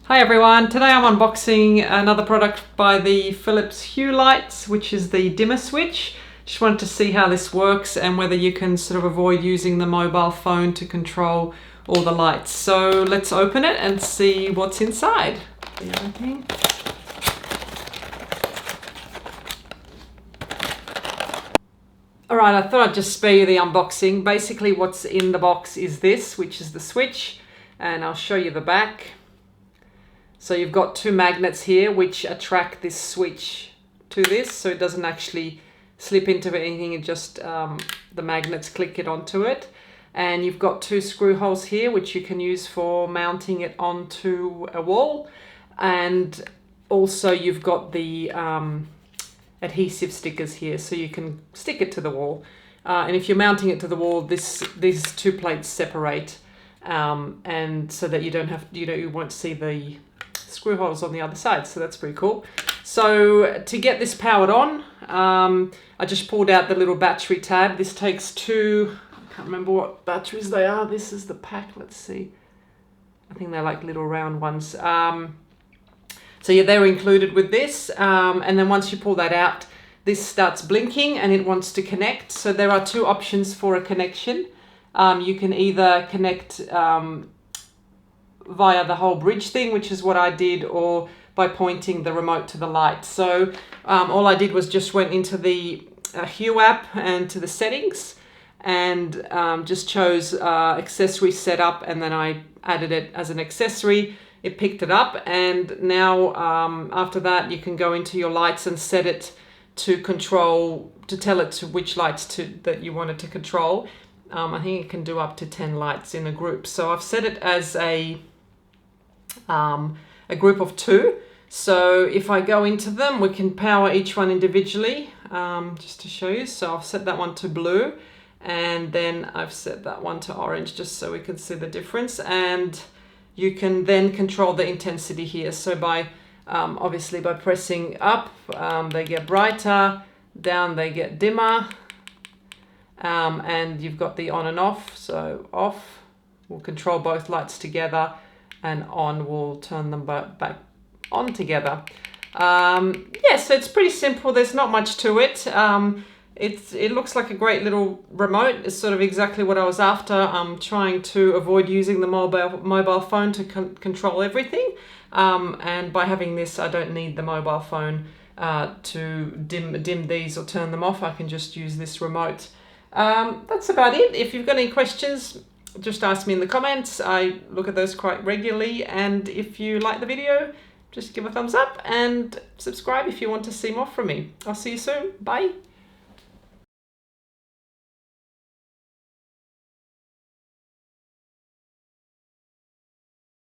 Hi everyone, today I'm unboxing another product by the Philips Hue lights, which is the dimmer switch. Just wanted to see how this works and whether you can sort of avoid using the mobile phone to control all the lights. So let's open it and see what's inside. Alright, I thought I'd just spare you the unboxing. Basically what's in the box is this, which is the switch, and I'll show you the back. So you've got two magnets here which attract this switch to this, so it doesn't actually slip into anything, it just the magnets click it onto it. And you've got two screw holes here which you can use for mounting it onto a wall, and also you've got the adhesive stickers here so you can stick it to the wall. And if you're mounting it to the wall, these two plates separate, and so that you don't have, you won't see the screw holes on the other side, so that's pretty cool. So to get this powered on, I just pulled out the little battery tab. This takes two, I can't remember what batteries they are. This is the pack, let's see. I think they're like little round ones. So yeah, they're included with this. And then once you pull that out, this starts blinking and it wants to connect. So there are two options for a connection. You can either connect via the whole bridge thing, which is what I did, or by pointing the remote to the light. So all I did was just went into the Hue app and to the settings and just chose accessory setup, and then I added it as an accessory. It picked it up, and now after that you can go into your lights and set it to control, to tell it to which lights that you want it to control. I think it can do up to 10 lights in a group. So I've set it as a group of 2. So if I go into them, we can power each one individually, just to show you. So I've set that one to blue, and then I've set that one to orange, just so we can see the difference. And you can then control the intensity here. So by obviously by pressing up, they get brighter, down they get dimmer, and you've got the on and off. So off will control both lights together, and on will turn them back on together. Yeah, so it's pretty simple. There's not much to it. It looks like a great little remote. It's sort of exactly what I was after. I'm trying to avoid using the mobile phone to control everything. And by having this, I don't need the mobile phone to dim these or turn them off. I can just use this remote. That's about it. If you've got any questions, just ask me in the comments. I look at those quite regularly, and if you like the video, just give a thumbs up and subscribe if you want to see more from me. I'll see you soon. Bye.